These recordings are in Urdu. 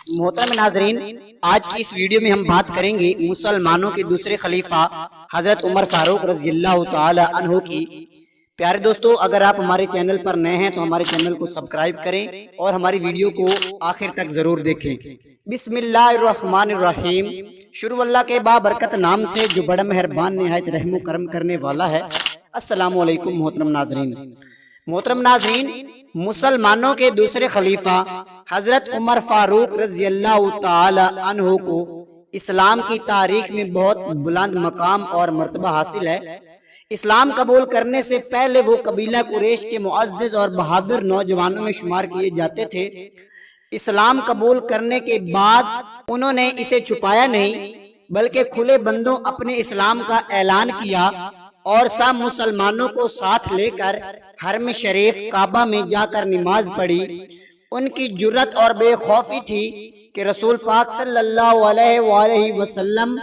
محترم ناظرین، آج کی اس ویڈیو میں ہم بات کریں گے مسلمانوں کے دوسرے خلیفہ حضرت عمر فاروق رضی اللہ تعالی عنہ کی۔ پیارے دوستو، اگر آپ ہمارے چینل پر نئے ہیں تو ہمارے چینل کو سبسکرائب کریں اور ہماری ویڈیو کو آخر تک ضرور دیکھیں۔ بسم اللہ الرحمن الرحیم۔ شروع اللہ کے بابرکت نام سے جو بڑا مہربان نہایت رحم و کرم کرنے والا ہے۔ السلام علیکم محترم ناظرین، مسلمانوں کے دوسرے خلیفہ حضرت عمر فاروق رضی اللہ تعالی عنہ کو اسلام کی تاریخ میں بہت بلند مقام اور مرتبہ حاصل ہے۔ اسلام قبول کرنے سے پہلے وہ قبیلہ قریش کے معزز اور بہادر نوجوانوں میں شمار کیے جاتے تھے۔ اسلام قبول کرنے کے بعد انہوں نے اسے چھپایا نہیں بلکہ کھلے بندوں اپنے اسلام کا اعلان کیا اور سب مسلمانوں کو ساتھ لے کر حرم شریف کعبہ میں جا کر نماز پڑھی۔ ان کی جرت اور بے خوفی تھی کہ رسول پاک صلی اللہ علیہ وآلہ وسلم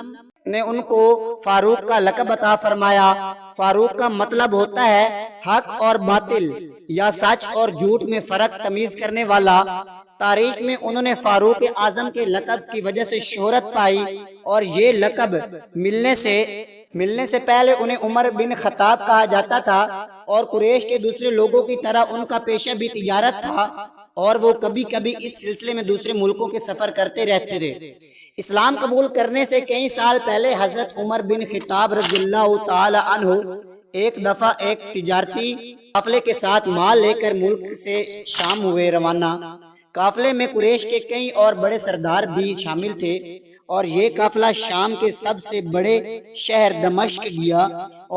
نے ان کو فاروق کا لقب عطا فرمایا۔ فاروق کا مطلب ہوتا ہے حق اور باطل یا سچ اور جھوٹ میں فرق تمیز کرنے والا۔ تاریخ میں انہوں نے فاروق اعظم کے لقب کی وجہ سے شہرت پائی اور یہ لقب ملنے سے پہلے انہیں عمر بن خطاب کہا جاتا تھا اور قریش کے دوسرے لوگوں کی طرح ان کا پیشہ بھی تجارت تھا اور وہ کبھی کبھی اس سلسلے میں دوسرے ملکوں کے سفر کرتے رہتے تھے۔ اسلام قبول کرنے سے کئی سال پہلے حضرت عمر بن خطاب رضی اللہ تعالی عنہ ایک دفعہ ایک تجارتی قافلے کے ساتھ مال لے کر ملک سے شام ہوئے روانہ۔ قافلے میں قریش کے کئی اور بڑے سردار بھی شامل تھے اور یہ قافلہ شام کے سب سے بڑے شہر دمشق گیا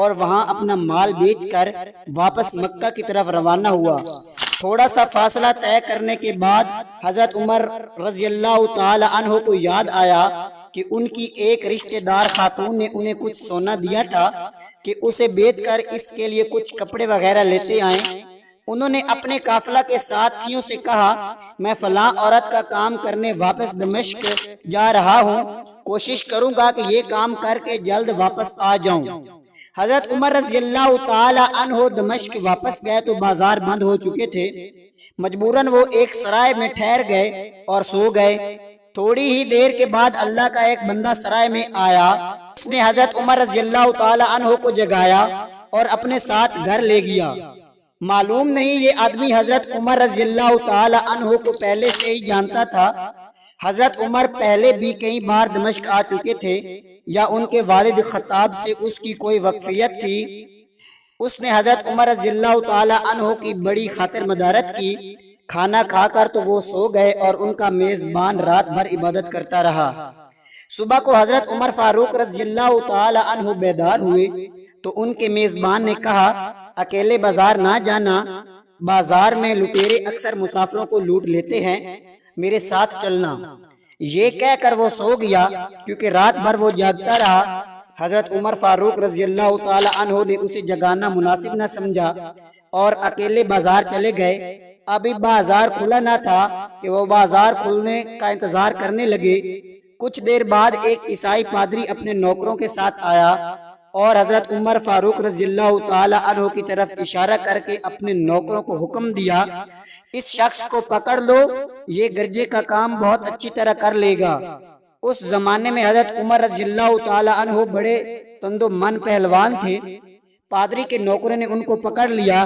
اور وہاں اپنا مال بیچ کر واپس مکہ کی طرف روانہ ہوا۔ تھوڑا سا فاصلہ طے کرنے کے بعد حضرت عمر رضی اللہ تعالی عنہ کو یاد آیا کہ ان کی ایک رشتہ دار خاتون نے انہیں کچھ سونا دیا تھا کہ اسے بیچ کر اس کے لیے کچھ کپڑے وغیرہ لیتے آئیں۔ انہوں نے اپنے قافلہ کے ساتھیوں سے کہا، میں فلاں عورت کا کام کرنے واپس دمشق جا رہا ہوں، کوشش کروں گا کہ یہ کام کر کے جلد واپس آ جاؤں۔ حضرت عمر رضی اللہ تعالی عنہ دمشق واپس گئے تو بازار بند ہو چکے تھے۔ مجبوراً وہ ایک سرائے میں ٹھہر گئے اور سو گئے۔ تھوڑی ہی دیر کے بعد اللہ کا ایک بندہ سرائے میں آیا۔ اس نے حضرت عمر رضی اللہ تعالی عنہ کو جگایا اور اپنے ساتھ گھر لے گیا۔ معلوم نہیں یہ آدمی حضرت عمر رضی اللہ تعالی عنہ کو پہلے سے ہی جانتا تھا۔ حضرت عمر پہلے بھی کئی بار دمشق آ چکے تھے یا ان کے والد خطاب سے اس کی کوئی واقفیت تھی۔ اس نے حضرت عمر رضی اللہ تعالی عنہ کی بڑی خاطر مدارت کی۔ کھانا کھا کر تو وہ سو گئے اور ان کا میزبان رات بھر عبادت کرتا رہا۔ صبح کو حضرت عمر فاروق رضی اللہ تعالی عنہ بیدار ہوئے تو ان کے میزبان نے کہا، اکیلے بازار نہ جانا، بازار میں لٹیرے اکثر مسافروں کو لوٹ لیتے ہیں، میرے ساتھ چلنا۔ یہ کہہ کر وہ سو گیا کیونکہ رات بھر وہ جاگتا رہا۔ حضرت عمر فاروق رضی اللہ تعالی عنہ نے اسے جگانا مناسب نہ سمجھا اور اکیلے بازار چلے گئے۔ ابھی بازار کھلا نہ تھا کہ وہ بازار کھلنے کا انتظار کرنے لگے۔ کچھ دیر بعد ایک عیسائی پادری اپنے نوکروں کے ساتھ آیا اور حضرت عمر فاروق رضی اللہ تعالی عنہ کی طرف اشارہ کر کے اپنے نوکروں کو حکم دیا، اس شخص کو پکڑ لو، یہ گرجے کا کام بہت اچھی طرح کر لے گا۔ اس زمانے میں حضرت عمر رضی اللہ تعالی عنہ بڑے تند و من پہلوان تھے۔ پادری کے نوکروں نے ان کو پکڑ لیا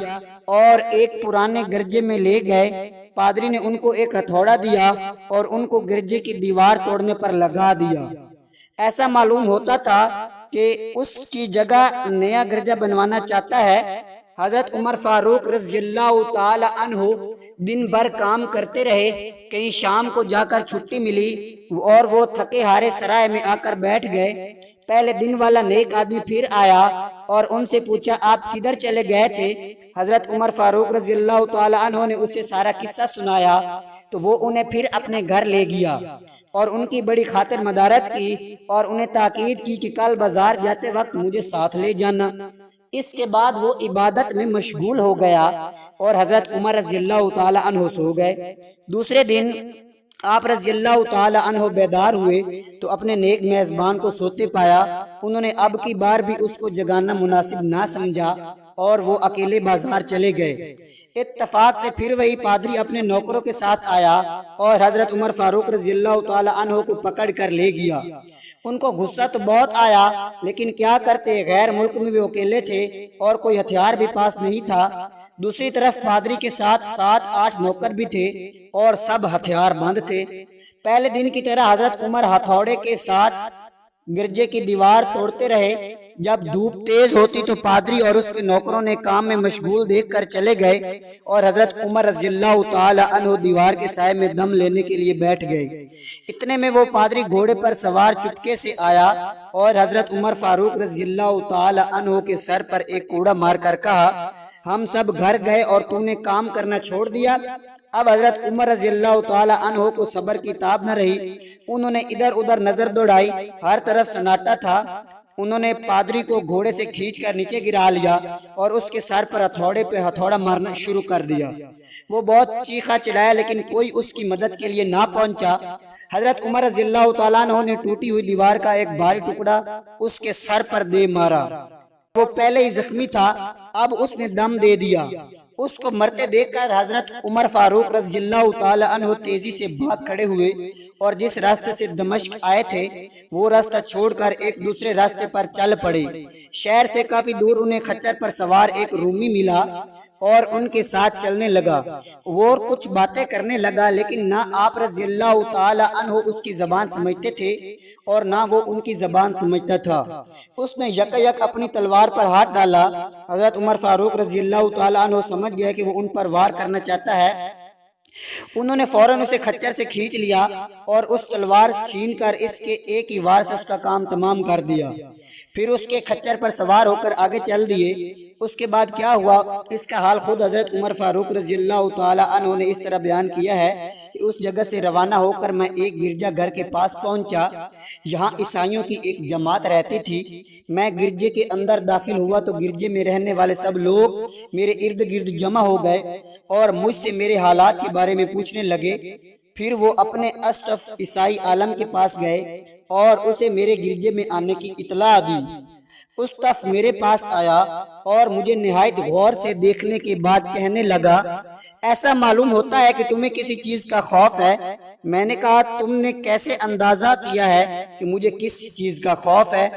اور ایک پرانے گرجے میں لے گئے۔ پادری نے ان کو ایک ہتھوڑا دیا اور ان کو گرجے کی دیوار توڑنے پر لگا دیا۔ ایسا معلوم ہوتا تھا کہ اس کی جگہ نیا گرجا بنوانا چاہتا ہے۔ حضرت عمر فاروق رضی اللہ تعالی عنہ دن بھر کام کرتے رہے۔ کہیں شام کو جا کر چھٹی ملی اور وہ تھکے ہارے سرائے میں آ کر بیٹھ گئے۔ پہلے دن والا نیک آدمی پھر آیا اور ان سے پوچھا، آپ کدھر چلے گئے تھے؟ حضرت عمر فاروق رضی اللہ تعالی عنہ نے اسے سارا قصہ سنایا تو وہ انہیں پھر اپنے گھر لے گیا اور ان کی بڑی خاطر مدارت کی اور انہیں تاکید کی کہ کل بازار جاتے وقت مجھے ساتھ لے جانا۔ اس کے بعد وہ عبادت میں مشغول ہو گیا اور حضرت عمر رضی اللہ تعالی عنہ سو گئے۔ دوسرے دن آپ رضی اللہ تعالی عنہ بیدار ہوئے تو اپنے نیک میزبان کو سوتے پایا۔ انہوں نے اب کی بار بھی اس کو جگانا مناسب نہ سمجھا اور وہ اکیلے بازار چلے گئے۔ اتفاق سے پھر وہی پادری اپنے نوکروں کے ساتھ آیا اور حضرت عمر فاروق رضی اللہ تعالی عنہ کو پکڑ کر لے گیا۔ ان کو غصہ تو بہت آیا، لیکن کیا کرتے، غیر ملک میں وہ اکیلے تھے اور کوئی ہتھیار بھی پاس نہیں تھا۔ دوسری طرف پادری کے ساتھ 7-8 نوکر بھی تھے اور سب ہتھیار بند تھے۔ پہلے دن کی طرح حضرت عمر ہتھوڑے کے ساتھ گرجے کی دیوار توڑتے رہے۔ جب دھوپ تیز ہوتی تو پادری اور اس کے نوکروں نے کام میں مشغول دیکھ کر چلے گئے اور حضرت عمر رضی اللہ تعالی عنہ دیوار کے سائے میں دم لینے کے لیے بیٹھ گئے۔ اتنے میں وہ پادری گھوڑے پر سوار چپکے سے آیا اور حضرت عمر فاروق رضی اللہ تعالی عنہ کے سر پر ایک کوڑا مار کر کہا، ہم سب گھر گئے اور تو نے کام کرنا چھوڑ دیا۔ اب حضرت عمر رضی اللہ تعالی عنہ کو صبر کی تاب نہ رہی۔ انہوں نے ادھر ادھر نظر دوڑائی، ہر طرف سناٹا تھا۔ انہوں نے پادری کو گھوڑے سے کھینچ کر نیچے گرا لیا اور اس کے سر پر ہتھوڑے پہ ہتھوڑا مارنا شروع کر دیا۔ وہ بہت چیخا چلایا لیکن کوئی اس کی مدد کے لیے نہ پہنچا۔ حضرت عمر رضی اللہ تعالیٰ عنہ نے ٹوٹی ہوئی دیوار کا ایک بھاری ٹکڑا اس کے سر پر دے مارا۔ وہ پہلے ہی زخمی تھا، اب اس نے دم دے دیا۔ اس کو مرتے دیکھ کر حضرت عمر فاروق رضی اللہ تعالی عنہ تیزی سے بھاگ کھڑے ہوئے اور جس راستے سے دمشق آئے تھے وہ راستہ چھوڑ کر ایک دوسرے راستے پر چل پڑے۔ شہر سے کافی دور انہیں خچر پر سوار ایک رومی ملا اور ان کے ساتھ چلنے لگا۔ وہ کچھ باتیں کرنے لگا لیکن نہ آپ رضی اللہ تعالی عنہ اس کی زبان سمجھتے تھے اور نہ وہ ان کی زبان سمجھتا تھا۔ اس نے یک یک اپنی تلوار پر ہاتھ ڈالا۔ حضرت عمر فاروق رضی اللہ تعالی عنہ سمجھ گیا کہ وہ ان پر وار کرنا چاہتا ہے۔ انہوں نے فوراً اسے خچر سے کھینچ لیا اور اس تلوار چھین کر اس کے ایک ہی وار سے اس کا کام تمام کر دیا۔ پھر اس کے خچر پر سوار ہو کر آگے چل دیے۔ اس کے بعد کیا ہوا اس کا حال خود حضرت عمر فاروق رضی اللہ تعالی عنہ نے اس طرح بیان کیا ہے کہ اس جگہ سے روانہ ہو کر میں ایک گرجا گھر کے پاس پہنچا۔ یہاں عیسائیوں کی ایک جماعت رہتی تھی۔ میں گرجے کے اندر داخل ہوا تو گرجے میں رہنے والے سب لوگ میرے ارد گرد جمع ہو گئے اور مجھ سے میرے حالات کے بارے میں پوچھنے لگے۔ پھر وہ اپنے اسٹف عیسائی عالم کے پاس گئے اور اسے میرے گرجے میں آنے کی اطلاع دی۔ اسٹف میرے پاس آیا اور مجھے نہایت غور سے دیکھنے کے بعد کہنے لگا، ایسا معلوم ہوتا ہے کہ تمہیں کسی چیز کا خوف ہے۔ میں نے کہا، تم نے کیسے اندازہ کیا ہے کہ مجھے کس چیز کا خوف ہے؟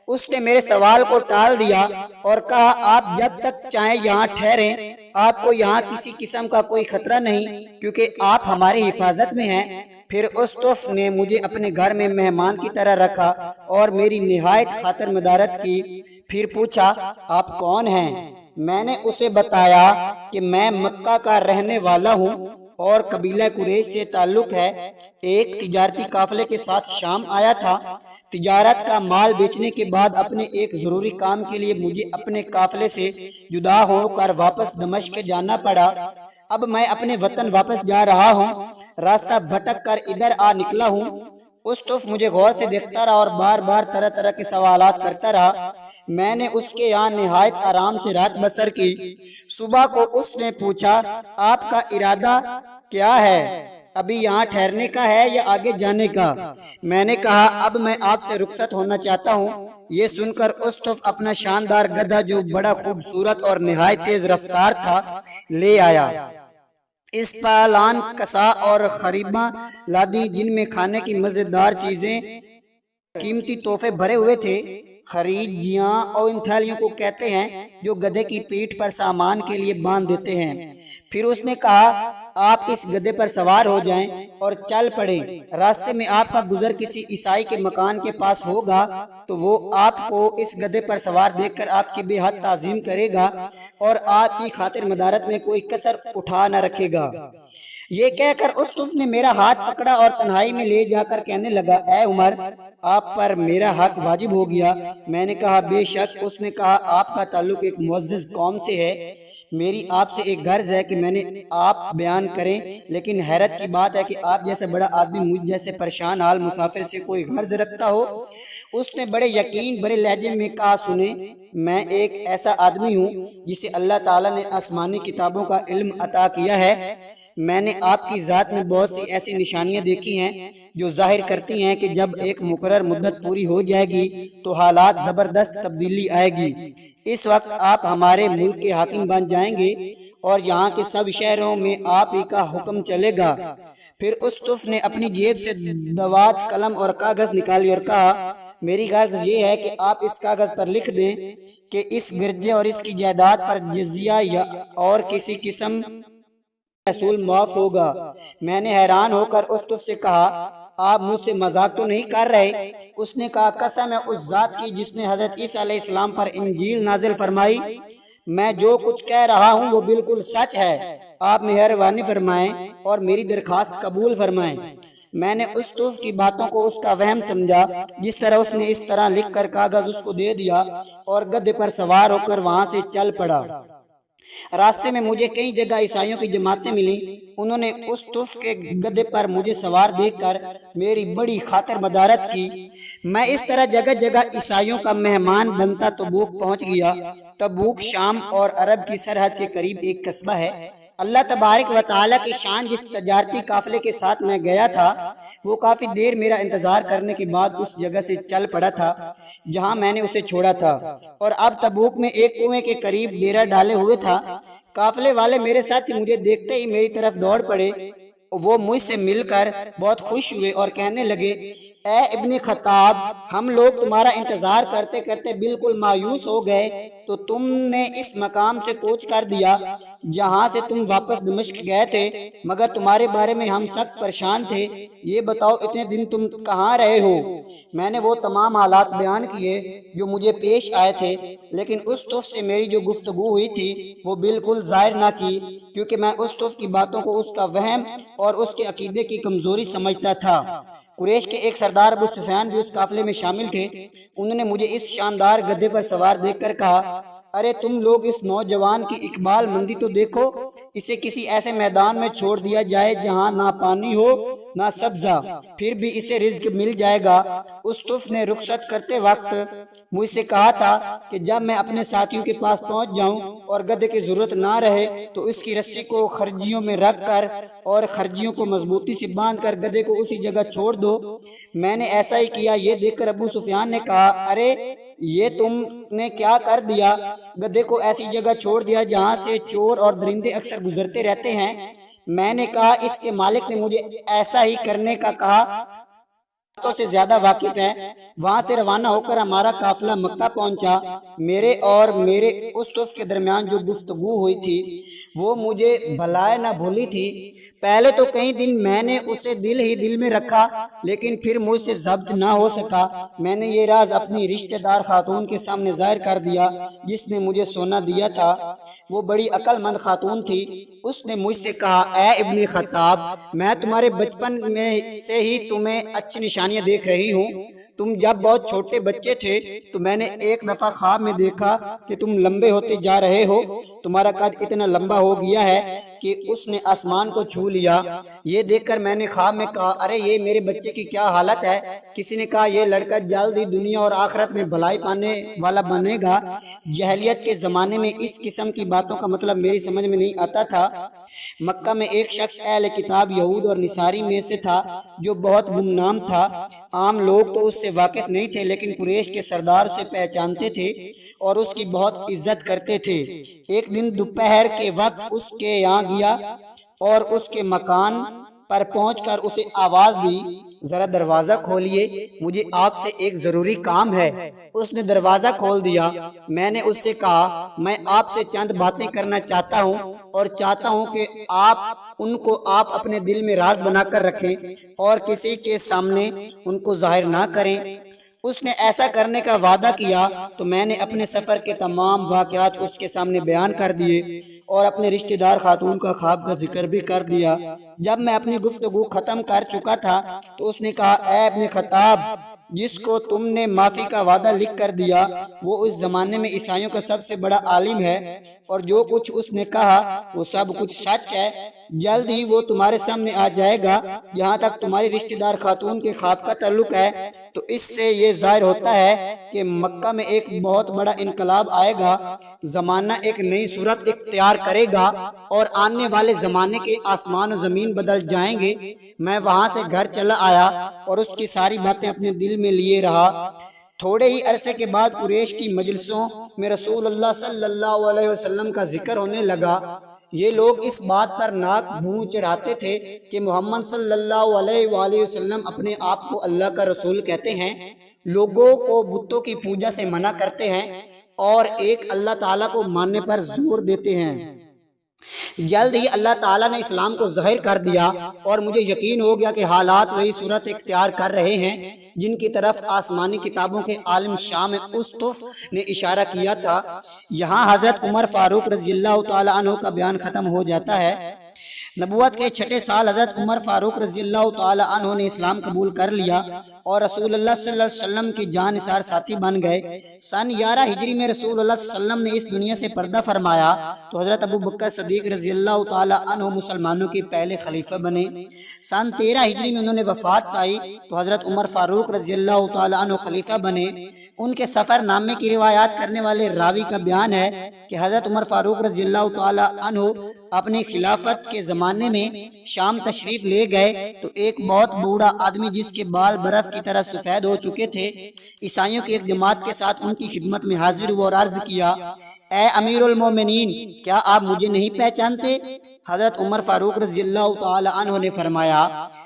اس نے میرے سوال کو ٹال دیا اور کہا، آپ جب تک چاہیں یہاں ٹھہریں، آپ کو یہاں کسی قسم کا کوئی خطرہ نہیں کیونکہ آپ ہماری حفاظت میں ہیں۔ پھر اسٹف نے مجھے اپنے گھر میں مہمان کی طرح رکھا اور میری نہایت خاطر مدارت کی۔ پھر پوچھا، آپ کون ہیں؟ میں نے اسے بتایا کہ میں مکہ کا رہنے والا ہوں اور قبیلہ قریش سے تعلق ہے۔ ایک تجارتی قافلے کے ساتھ شام آیا تھا۔ تجارت کا مال بیچنے کے بعد اپنے ایک ضروری کام کے لیے مجھے اپنے قافلے سے جدا ہو کر واپس دمشق جانا پڑا۔ اب میں اپنے وطن واپس جا رہا ہوں، راستہ بھٹک کر ادھر آ نکلا ہوں۔ اسٹف مجھے غور سے دیکھتا رہا اور بار بار طرح طرح کے سوالات کرتا رہا۔ میں نے اس کے یہاں نہایت آرام سے رات بسر کی۔ صبح کو اس نے پوچھا، آپ کا ارادہ کیا ہے؟ ابھی یہاں ٹھہرنے کا ہے یا آگے جانے کا؟ میں نے کہا، اب میں آپ سے رخصت ہونا چاہتا ہوں۔ یہ سن کر اسٹف اپنا شاندار گدھا جو بڑا خوبصورت اور نہایت تیز رفتار تھا لے آیا۔ اس پالان کسا اور خریباں لادی جن میں کھانے کی مزیدار چیزیں، قیمتی تحفے بھرے ہوئے تھے۔ خریجیاں اور ان تھیلیوں کو کہتے ہیں جو گدھے کی پیٹھ پر سامان کے لیے باندھ دیتے ہیں۔ پھر اس نے کہا، آپ اس گدھے پر سوار ہو جائیں اور چل پڑیں۔ راستے میں آپ کا گزر کسی عیسائی کے مکان کے پاس ہوگا تو وہ آپ کو اس گدھے پر سوار دیکھ کر آپ کی بے حد تعظیم کرے گا اور آپ کی خاطر مدارت میں کوئی کسر اٹھا نہ رکھے گا۔ یہ کہہ کر اسٹف نے میرا ہاتھ پکڑا اور تنہائی میں لے جا کر کہنے لگا، اے عمر، آپ پر میرا حق واجب ہو گیا۔ میں نے کہا، بے شک۔ اس نے کہا، آپ کا تعلق ایک معزز قوم سے ہے، میری آپ سے ایک غرض ہے کہ میں نے آپ بیان کریں، لیکن حیرت کی بات ہے کہ آپ جیسا بڑا آدمی مجھ جیسے پریشان حال مسافر سے کوئی غرض رکھتا ہو۔ اس نے بڑے یقین بڑے لہجے میں کہا، سنیں، میں ایک ایسا آدمی ہوں جسے اللہ تعالیٰ نے آسمانی کتابوں کا علم عطا کیا ہے۔ میں نے آپ کی ذات میں بہت سی ایسی نشانیاں دیکھی ہیں جو ظاہر کرتی ہیں کہ جب ایک مقرر مدت پوری ہو جائے گی تو حالات زبردست تبدیلی آئے گی۔ اس وقت آپ ہمارے ملک کے حاکم بن جائیں گے اور یہاں کے سب شہروں میں آپ ہی کا حکم چلے گا۔ پھر اسطف نے اپنی جیب سے دوات، قلم اور کاغذ نکالی اور کہا میری غرض یہ ہے کہ آپ اس کاغذ پر لکھ دیں کہ اس گرجے اور اس کی جائیداد پر جزیہ یا اور کسی قسم رسول معاف ہوگا۔ میں نے حیران ہو کر اسطف سے کہا آپ مجھ سے مذاق تو نہیں کر رہے؟ اس نے کہا قسم ہے اس ذات کی جس نے حضرت عیسیٰ علیہ السلام پر انجیل نازل فرمائی، میں جو کچھ کہہ رہا ہوں وہ بالکل سچ ہے۔ آپ مہربانی فرمائیں اور میری درخواست قبول فرمائیں۔ میں نے اسطف کی باتوں کو اس کا وہم سمجھا، جس طرح اس نے اس طرح لکھ کر کاغذ اس کو دے دیا اور گدھے پر سوار ہو کر وہاں سے چل پڑا۔ راستے میں مجھے کئی جگہ عیسائیوں کی جماعتیں ملی، انہوں نے اسطف کے گدھے پر مجھے سوار دیکھ کر میری بڑی خاطر مدارت کی۔ میں اس طرح جگہ جگہ عیسائیوں کا مہمان بنتا تبوک پہنچ گیا۔ تبوک شام اور عرب کی سرحد کے قریب ایک قصبہ ہے۔ اللہ تبارک و تعالیٰ کی شان، جس تجارتی قافلے کے ساتھ میں گیا تھا وہ کافی دیر میرا انتظار کرنے کے بعد اس جگہ سے چل پڑا تھا جہاں میں نے اسے چھوڑا تھا، اور اب تبوک میں ایک کنویں کے قریب ڈیرا ڈالے ہوئے تھا۔ قافلے والے میرے ساتھ مجھے دیکھتے ہی میری طرف دوڑ پڑے۔ وہ مجھ سے مل کر بہت خوش ہوئے اور کہنے لگے اے ابن خطاب، ہم لوگ تمہارا انتظار کرتے کرتے بالکل مایوس ہو گئے، تو تم نے اس مقام سے کوچ کر دیا جہاں سے تم واپس دمشق گئے تھے، مگر تمہارے بارے میں ہم سخت پریشان تھے۔ یہ بتاؤ اتنے دن تم کہاں رہے ہو؟ میں نے وہ تمام حالات بیان کیے جو مجھے پیش آئے تھے، لیکن اسطف سے میری جو گفتگو ہوئی تھی وہ بالکل ظاہر نہ کی، کیونکہ میں اسطف کی باتوں کو اس کا وہم اور اس کے عقیدے کی کمزوری سمجھتا تھا۔ قریش کے ایک سردار ابو سفیان بھی اس قافلے میں شامل تھے۔ انہوں نے مجھے اس شاندار گدھے پر سوار دیکھ کر کہا ارے تم لوگ اس نوجوان کی اقبال مندی تو دیکھو، اسے کسی ایسے میدان میں چھوڑ دیا جائے جہاں نہ پانی ہو نہ سبزہ، پھر بھی اسے رزق مل جائے گا۔ اسطف نے رخصت کرتے وقت مجھ سے کہا تھا کہ جب میں اپنے ساتھیوں کے پاس پہنچ جاؤں اور گدھے کی ضرورت نہ رہے تو اس کی رسی کو خرجیوں میں رکھ کر اور خرجیوں کو مضبوطی سے باندھ کر گدھے کو اسی جگہ چھوڑ دو۔ میں نے ایسا ہی کیا۔ یہ دیکھ کر ابو سفیان نے کہا ارے یہ تم نے کیا کر دیا؟ گدھے کو ایسی جگہ چھوڑ دیا جہاں سے چور اور درندے اکثر گزرتے رہتے ہیں۔ میں نے کہا اس کے مالک نے مجھے ایسا ہی کرنے کا کہا تو سے زیادہ واقف ہے۔ وہاں سے روانہ ہو کر ہمارا قافلہ مکہ پہنچا۔ میرے اور میرے اسطف کے درمیان جو گفتگو ہوئی تھی وہ مجھے بھلائے نہ بھولی تھی۔ پہلے تو کئی دن میں نے اسے دل ہی دل میں رکھا، لیکن پھر مجھ سے ضبط نہ ہو سکا۔ میں نے یہ راز اپنی رشتہ دار خاتون کے سامنے ظاہر کر دیا جس نے مجھے سونا دیا تھا۔ وہ بڑی عقل مند خاتون تھی۔ اس نے مجھ سے کہا اے ابن خطاب، میں تمہارے بچپن میں سے ہی تمہیں اچھی نشانیاں دیکھ رہی ہوں۔ تم جب بہت چھوٹے بچے تھے تو میں نے ایک دفعہ خواب میں دیکھا کہ تم لمبے ہوتے جا رہے ہو، تمہارا قد اتنا لمبا ہو گیا ہے کہ اس نے آسمان کو چھو لیا۔ یہ دیکھ کر میں نے خواب میں کہا ارے یہ میرے بچے کی کیا حالت ہے؟ کسی نے کہا یہ لڑکا جلد ہی دنیا اور آخرت میں بھلائی پانے والا بنے گا۔ جاہلیت کے زمانے میں اس قسم کی باتوں کا مطلب میری سمجھ میں نہیں آتا تھا۔ مکہ میں ایک شخص اہل کتاب یہود اور نصاری میں سے تھا جو بہت گمنام تھا۔ عام لوگ تو اس سے واقف نہیں تھے، لیکن قریش کے سردار اسے پہچانتے تھے اور اس کی بہت عزت کرتے تھے۔ ایک دن دوپہر کے وقت اس کے یہاں گیا اور اس کے مکان پر پہنچ کر اسے آواز دی ذرا دروازہ کھولیے، مجھے آپ سے ایک ضروری کام ہے۔ اس نے دروازہ کھول دیا۔ میں نے اس سے کہا میں آپ سے چند باتیں کرنا چاہتا ہوں اور چاہتا ہوں کہ آپ اپنے دل میں راز بنا کر رکھیں اور کسی کے سامنے ان کو ظاہر نہ کریں۔ اس نے ایسا کرنے کا وعدہ کیا تو میں نے اپنے سفر کے تمام واقعات اس کے سامنے بیان کر دیے اور اپنے رشتہ دار خاتون کا خواب کا ذکر بھی کر دیا۔ جب میں اپنی گفتگو ختم کر چکا تھا تو اس نے کہا اے ابن خطاب، جس کو تم نے معافی کا وعدہ لکھ کر دیا وہ اس زمانے میں عیسائیوں کا سب سے بڑا عالم ہے، اور جو کچھ اس نے کہا وہ سب کچھ سچ ہے۔ جلد ہی وہ تمہارے سامنے آ جائے گا۔ جہاں تک تمہاری رشتہ دار خاتون کے خواب کا تعلق ہے تو اس سے یہ ظاہر ہوتا ہے کہ مکہ میں ایک بہت بڑا انقلاب آئے گا، زمانہ ایک نئی صورت اختیار کرے گا اور آنے والے زمانے کے آسمان و زمین بدل جائیں گے۔ میں وہاں سے گھر چلا آیا اور اس کی ساری باتیں اپنے دل میں لیے رہا۔ تھوڑے ہی عرصے کے بعد قریش کی مجلسوں میں رسول اللہ صلی اللہ علیہ وسلم کا ذکر ہونے لگا۔ یہ لوگ اس بات پر ناک منہ چڑھاتے تھے کہ محمد صلی اللہ علیہ وآلہ وسلم اپنے آپ کو اللہ کا رسول کہتے ہیں، لوگوں کو بتوں کی پوجا سے منع کرتے ہیں اور ایک اللہ تعالیٰ کو ماننے پر زور دیتے ہیں۔ جلد ہی اللہ تعالیٰ نے اسلام کو ظاہر کر دیا اور مجھے یقین ہو گیا کہ حالات وہی صورت اختیار کر رہے ہیں جن کی طرف آسمانی کتابوں کے عالم شام اسطف نے اشارہ کیا تھا۔ یہاں حضرت عمر فاروق رضی اللہ تعالیٰ عنہ کا بیان ختم ہو جاتا ہے۔ نبوت کے 6 سال حضرت عمر فاروق رضی اللہ تعالیٰ عنہ نے اسلام قبول کر لیا اور رسول اللہ صلی اللہ علیہ وسلم کی جان نثار ساتھی بن گئے۔ سن 11 ہجری میں رسول اللہ صلی اللہ علیہ وسلم نے اس دنیا سے پردہ فرمایا تو حضرت ابو بکر صدیق رضی اللہ تعالیٰ عنہ مسلمانوں کے پہلے خلیفہ بنے۔ سن 13 ہجری میں انہوں نے وفات پائی تو حضرت عمر فاروق رضی اللہ تعالیٰ عنہ خلیفہ بنے۔ ان کے سفر نامے کی روایات کرنے والے راوی کا بیان ہے کہ حضرت عمر فاروق رضی اللہ تعالیٰ عنہ اپنی خلافت کے زمانے میں شام تشریف لے گئے تو ایک بہت بوڑھا آدمی جس کے بال برف کی طرح سفید ہو چکے تھے عیسائیوں کی ایک جماعت کے ساتھ ان کی خدمت میں حاضر ہوا اور عرض کیا، اے امیر المومنین، کیا آپ مجھے نہیں پہچانتے؟ حضرت عمر فاروق رضی اللہ تعالی عنہ نے فرمایا،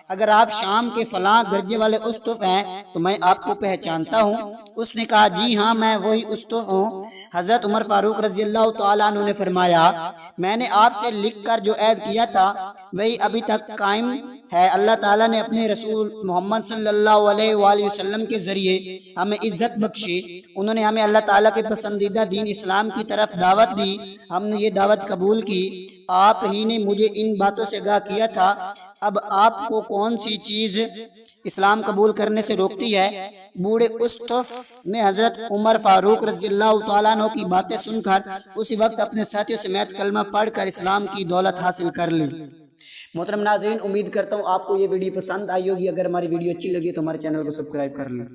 اگر آپ شام کے فلاں درجے والے اسطف ہیں تو میں آپ کو پہچانتا ہوں۔ اس نے کہا، جی ہاں، میں وہی اسطف ہوں۔ حضرت عمر فاروق رضی اللہ تعالیٰ عنہ نے فرمایا، میں نے آپ سے لکھ کر جو عہد کیا تھا وہی ابھی تک قائم ہے۔ اللہ تعالیٰ نے اپنے رسول محمد صلی اللہ علیہ وآلہ وسلم کے ذریعے ہمیں عزت بخشی۔ انہوں نے ہمیں اللہ تعالیٰ کے پسندیدہ دین اسلام کی طرف دعوت دی، ہم نے یہ دعوت قبول کی۔ آپ ہی نے مجھے ان باتوں سے آگاہ کیا تھا، اب آپ کو کون سی چیز اسلام قبول کرنے سے روکتی ہے؟ بوڑھے اسطف نے حضرت عمر فاروق رضی اللہ تعالیٰ عنہ کی باتیں سن کر اسی وقت اپنے ساتھیوں سمیت کلمہ پڑھ کر اسلام کی دولت حاصل کر لی۔ محترم ناظرین، امید کرتا ہوں آپ کو یہ ویڈیو پسند آئی ہوگی۔ اگر ہماری ویڈیو اچھی لگی تو ہمارے چینل کو سبسکرائب کر لیں۔